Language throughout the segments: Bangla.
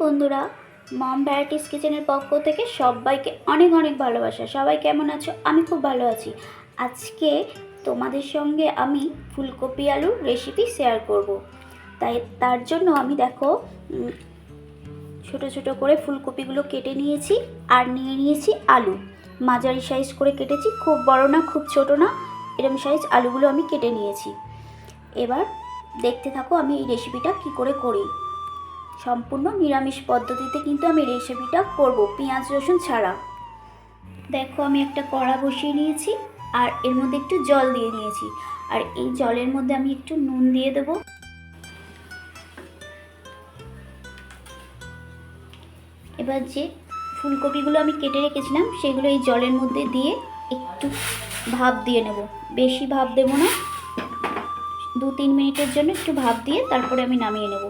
বন্ধুরা, মম ভ্যারাইটিস কিচেনের পক্ষ থেকে সবাইকে অনেক অনেক ভালোবাসা। সবাই কেমন আছো? আমি খুব ভালো আছি। আজকে তোমাদের সঙ্গে আমি ফুলকপি আলুর রেসিপি শেয়ার করব। তার জন্য আমি দেখো ছোট ছোট করে ফুলকপিগুলো কেটে নিয়েছি আর নিয়ে নিয়েছি আলু। মাঝারি সাইজ করে কেটেছি, খুব বড় না খুব ছোট না, এরকম সাইজ আলুগুলো আমি কেটে নিয়েছি। এবার দেখতে থাকো আমি এই রেসিপিটা কি করে করি। সম্পূর্ণ নিরামিষ পদ্ধতিতে কিন্তু আমি রেসিপিটা করব, পেঁয়াজ রসুন ছাড়া। দেখো আমি একটা কড়া বসিয়ে নিয়েছি আর এর মধ্যে একটু জল দিয়ে নিয়েছি, আর এই জলের মধ্যে আমি একটু নুন দিয়ে দেবো। এবার যে ফুলকপিগুলো আমি কেটে রেখেছিলাম সেগুলো এই জলের মধ্যে দিয়ে একটু ভাপ দিয়ে নেব। বেশি ভাপ দেবো না, 2-3 মিনিটের জন্য একটু ভাপ দিয়ে তারপরে আমি নামিয়ে নেব।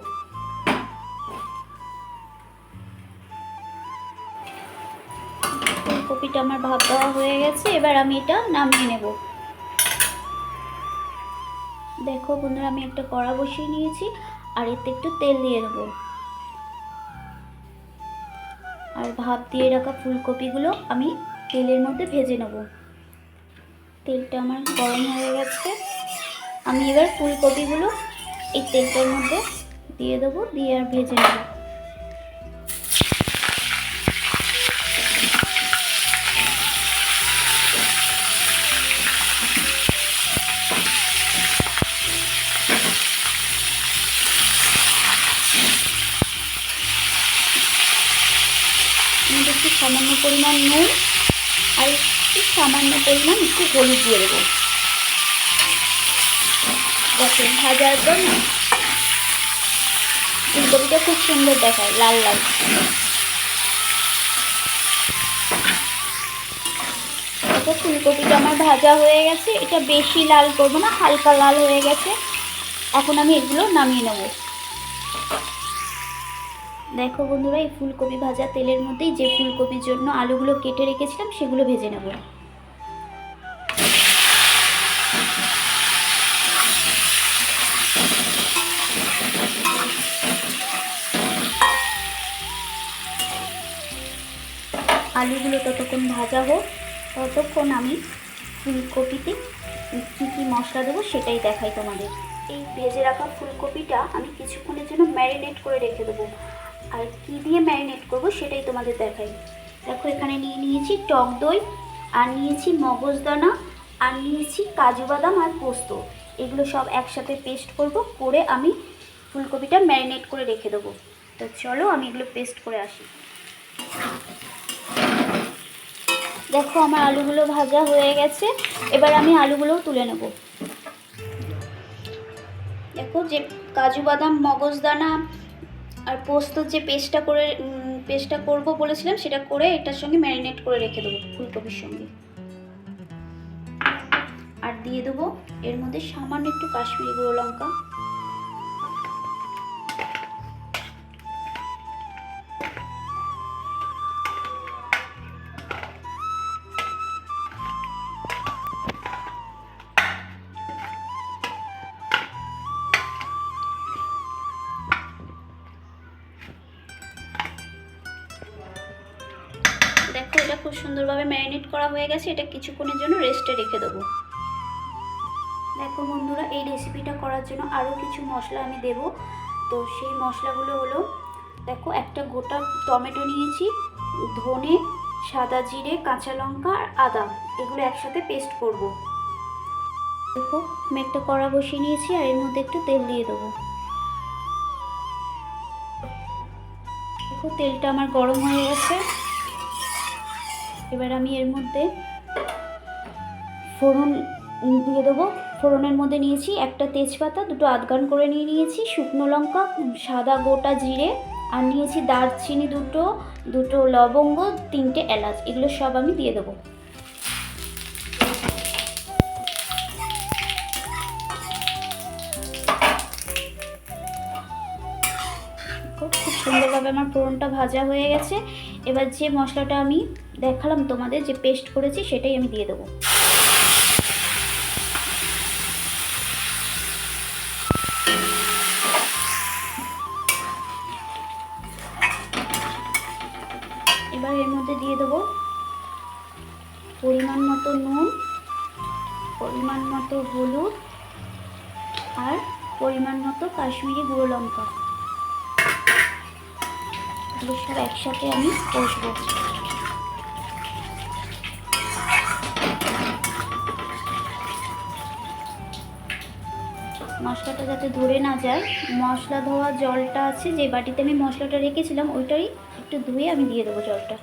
ফুলকপিটা আমার ভাপ দেওয়া হয়ে গেছে, এবার আমি এটা নামিয়ে নেব। দেখো বন্ধুরা, আমি একটা কড়া বসিয়ে নিয়েছি আর এতে একটু তেল দিয়ে দেবো। আর ভাপ দিয়ে রাখা ফুলকপিগুলো আমি তেলের মধ্যে ভেজে নেব। তেলটা আমার গরম হয়ে গেছে, আমি এবার ফুলকপিগুলো এই তেলটার মধ্যে দিয়ে দেবো, দিয়ে আর ভেজে নেব। আমি একটু সামান্য পরিমাণ নুন আর একটু সামান্য পরিমাণ একটু হলুদ দিয়ে দেবো, যাতে ভাজার পর না ফুলকপিটা খুব সুন্দর দেখায়, লাল লাল। দেখো ফুলকপিটা আমার ভাজা হয়ে গেছে, এটা বেশি লাল করবো না, হালকা লাল হয়ে গেছে। এখন আমি এগুলো নামিয়ে নেব। দেখো বন্ধুরা, এই ফুলকপি ভাজা তেলের মধ্যেই যে ফুলকপির জন্য আলুগুলো কেটে রেখেছিলাম সেগুলো ভেজে নেব। আলুগুলো ততক্ষণ ভাজা হোক, ততক্ষণ আমি ফুলকপিতে কী কী মশলা দেবো সেটাই দেখাই তোমাদের। এই ভেজে রাখা ফুলকপিটা আমি কিছুক্ষণের জন্য ম্যারিনেট করে রেখে দেবো, আর কি দিয়ে ম্যারিনেট করব সেটাই তোমাদের দেখাই। দেখো এখানে নিয়ে নিয়েছি টক দই, আর নিয়েছি মগজদানা, আর নিয়েছি কাজু বাদাম আর পোস্ত। এগুলো সব একসাথে পেস্ট করব, করে আমি ফুলকপিটা ম্যারিনেট করে রেখে দেবো। তো চলো আমি এগুলো পেস্ট করে আসি। দেখো আমার আলুগুলো ভাজা হয়ে গেছে, এবার আমি আলুগুলোও তুলে নেব। দেখো যে কাজু বাদাম মগজদানা আর পোস্তর যে পেস্টটা করব বলেছিলাম, সেটা করে এটার সঙ্গে ম্যারিনেট করে রেখে দেবো ফুলকপির সঙ্গে। আর দিয়ে দেবো এর মধ্যে সামান্য একটু কাশ্মীরি গুঁড়ো লঙ্কা, দেখো এটা খুব সুন্দরভাবে ম্যারিনেট করা হয়ে গেছে, এটা কিছুক্ষণের জন্য রেস্টে রেখে দেবো। দেখো বন্ধুরা, এই রেসিপিটা করার জন্য আরও কিছু মশলা আমি দেব। তো সেই মশলাগুলো হলো, দেখো একটা গোটা টমেটো নিয়েছি, ধনে, সাদা জিরে, কাঁচা লঙ্কা আর আদা, এগুলো একসাথে পেস্ট করব। দেখো আমি একটা কড়া বসিয়ে নিয়েছি আর এর মধ্যে একটু তেল দিয়ে দেবো। দেখো তেলটা আমার গরম হয়ে গেছে, এবার আমি এর মধ্যে ফোড়ন দিয়ে দেবো। ফোড়নের মধ্যে নিয়েছি একটা তেজপাতা, দুটো আধগান করে নিয়েছি, শুকনো লঙ্কা, সাদা গোটা জিরে, আর নিয়েছি দারচিনি দুটো লবঙ্গ, 3টে এলাচ, এগুলো সব আমি দিয়ে দেবো। খুব সুন্দরভাবে আমার ফোড়নটা ভাজা হয়ে গেছে। এবার যে মশলাটা আমি দেখালাম তোমাদের, যে পেস্ট করেছি, সেটাই আমি দিয়ে দেবো। এর মধ্যে দিয়ে দেবো পরিমাণ মতো নুন, পরিমাণ মতো হলুদ আর পরিমাণ মতো কাশ্মীরি গুঁড়ো লঙ্কা। এগুলো সব একসাথে আমি কষবো। মশলাটা যাতে ধরে না যায়, মশলা ধোয়া জলটা আছে যে বাটিতে আমি মশলাটা রেখেছিলাম ওইটাই একটু ধুয়ে আমি দিয়ে দেবো জলটা।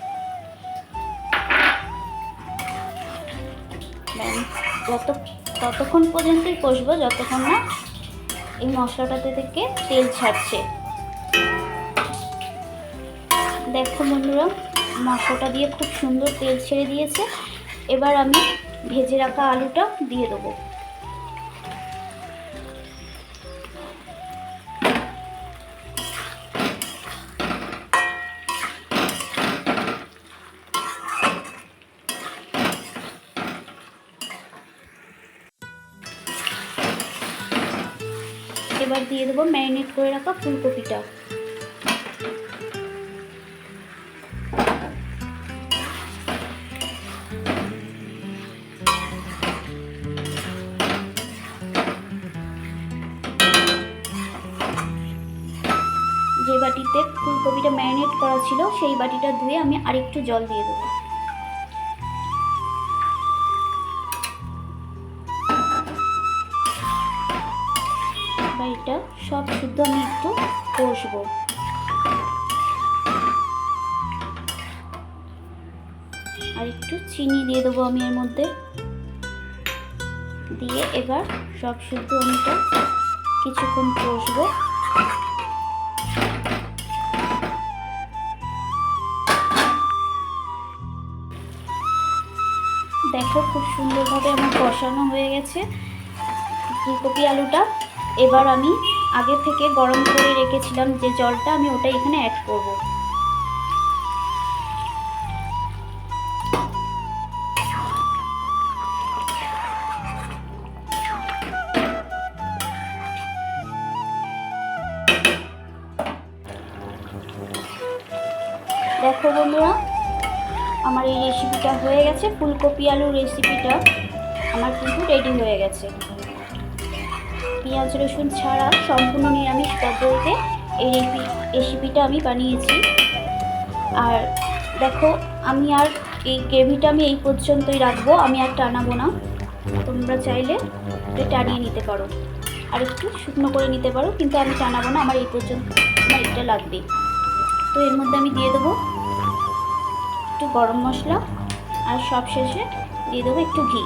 ততক্ষণ পর্যন্তই কষবো যতক্ষণ না এই মশলাটাতে থেকে তেল ছাড়ছে। দেখো বন্ধুরা, মশলাটা দিয়ে খুব সুন্দর তেল ছেড়ে দিয়েছে। এবার আমি ভেজে রাখা আলুটা দিয়ে দেবো। এবার দিয়ে দেবো ম্যারিনেট করে রাখা ফুলকপিটা। যে বাটিতে ফুলকপিটা ম্যারিনেট করা ছিল সেই বাটিটা ধুয়ে আমি আরেকটু জল দিয়ে দেবো। এবার এটা সব শুদ্ধ আমি একটু কষবো। আর একটু চিনি দিয়ে দেবো আমি এর মধ্যে, দিয়ে এবার সব শুদ্ধ আমি এটা কিছুক্ষণ কষবো। দেখো খুব সুন্দরভাবে আমার কষানো হয়ে গেছে ফুলকপি আলুটা। এবার আমি আগে থেকে গরম করে রেখেছিলাম যে জলটা, আমি ওটা এখানে অ্যাড করব। দেখো বন্ধুরা, আমার এই রেসিপিটা হয়ে গেছে। ফুলকপি আলুর রেসিপিটা আমার কিন্তু রেডি হয়ে গেছে। পেঁয়াজ রসুন ছাড়া সম্পূর্ণ নিরামিষ পদ্ধতিতে এই রেসিপিটা আমি বানিয়েছি। আর দেখো, আমি আর এই গ্রেভিটা আমি এই পর্যন্তই রাখবো, আমি আর টানাবো না। তোমরা চাইলে এটা টানিয়ে নিতে পারো, আর একটু শুকনো করে নিতে পারো, কিন্তু আমি টানাবো না, আমার এই পর্যন্ত আমার এটা লাগবে। তো এর মধ্যে আমি দিয়ে দেবো একটু গরম মশলা, আর সব শেষে দিয়ে দেবো একটু ঘি।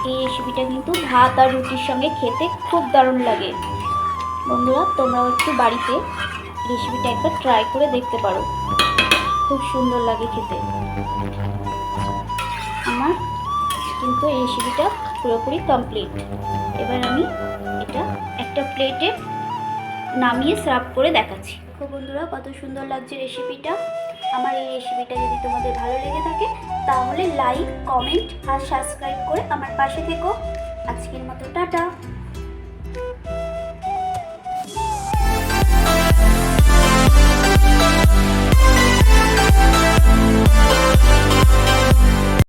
এই রেসিপিটা কিন্তু ভাত আর রুটির সঙ্গে খেতে খুব দারুণ লাগে। বন্ধুরা, তোমরাও একটু বাড়িতে রেসিপিটা একবার ট্রাই করে দেখতে পারো, খুব সুন্দর লাগে খেতে। আমার কিন্তু এই রেসিপিটা পুরোপুরি কমপ্লিট। এবার আমি এটা একটা প্লেটে নামিয়ে সার্ভ করে দেখাচ্ছি। তো বন্ধুরা, কত সুন্দর লাগছে রেসিপিটা। আমার এই রেসিপিটা যদি তোমাদের ভালো লেগে থাকে তাহলে লাইক, কমেন্ট আর সাবস্ক্রাইব করে আমার পাশে থেকো। আজকের মতো টাটা।